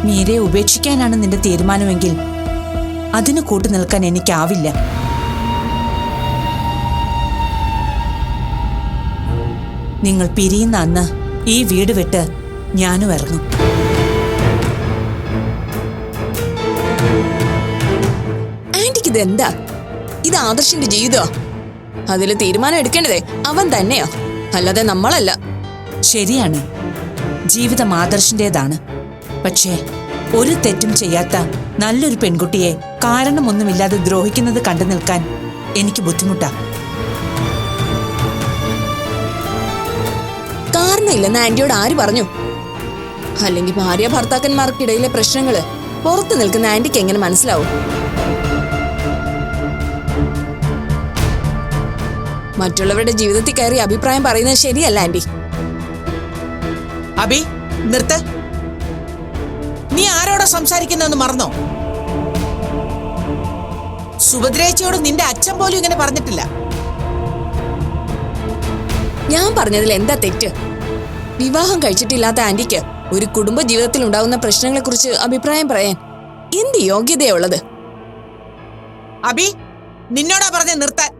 മീരയെ ഉപേക്ഷിക്കാനാണ് നിന്റെ തീരുമാനമെങ്കിൽ അതിന് കൂട്ടു നിൽക്കാൻ എനിക്കാവില്ല. നിങ്ങൾ പിരിയുന്ന അന്ന് ഈ വീട് വിട്ട് ഞാനും ഇറങ്ങും. ആന്റിക്ക് ഇതെന്താ? ഇത് ആദർശിന്റെ ജീവിതമാ. അതില് തീരുമാനം എടുക്കേണ്ടതേ അവൻ തന്നെയാ, അല്ലാതെ നമ്മളല്ല. ശരിയാണ്, ജീവിതം ആദർശിന്റേതാണ്. പക്ഷേ ഒരു തെറ്റും ചെയ്യാത്ത നല്ലൊരു പെൺകുട്ടിയെ കാരണമൊന്നുമില്ലാതെ ദ്രോഹിക്കുന്നത് കണ്ടു നിൽക്കാൻ എനിക്ക് ബുദ്ധിമുട്ടാ. കാരണമില്ലെന്ന് ആന്റിയോട് ആര് പറഞ്ഞു? അല്ലെങ്കിൽ ഭാര്യ ഭർത്താക്കന്മാർക്കിടയിലെ പ്രശ്നങ്ങള് പുറത്തു നിൽക്കുന്ന ആന്റിക്ക് എങ്ങനെ മനസ്സിലാവും? മറ്റുള്ളവരുടെ ജീവിതത്തിൽ കയറി അഭിപ്രായം പറയുന്നത് ശരിയല്ല ആന്റി. അബി, നിർത്ത്. നീ ആരോടാ സംസാരിക്കുന്നതെന്ന് മറന്നോ? സുഭദ്രേച്ചിയോട് നിന്റെ അച്ഛൻ പോലും ഇങ്ങനെ പറഞ്ഞിട്ടില്ല. ഞാൻ പറഞ്ഞതിൽ എന്താ തെറ്റ്? വിവാഹം കഴിച്ചിട്ടില്ലാത്ത ആന്റിക്ക് ഒരു കുടുംബ ജീവിതത്തിൽ ഉണ്ടാകുന്ന പ്രശ്നങ്ങളെ കുറിച്ച് അഭിപ്രായം പറയാൻ എന്ത് യോഗ്യതയുള്ളത്? അബി, നിന്നോടാ പറഞ്ഞ നിർത്താൻ.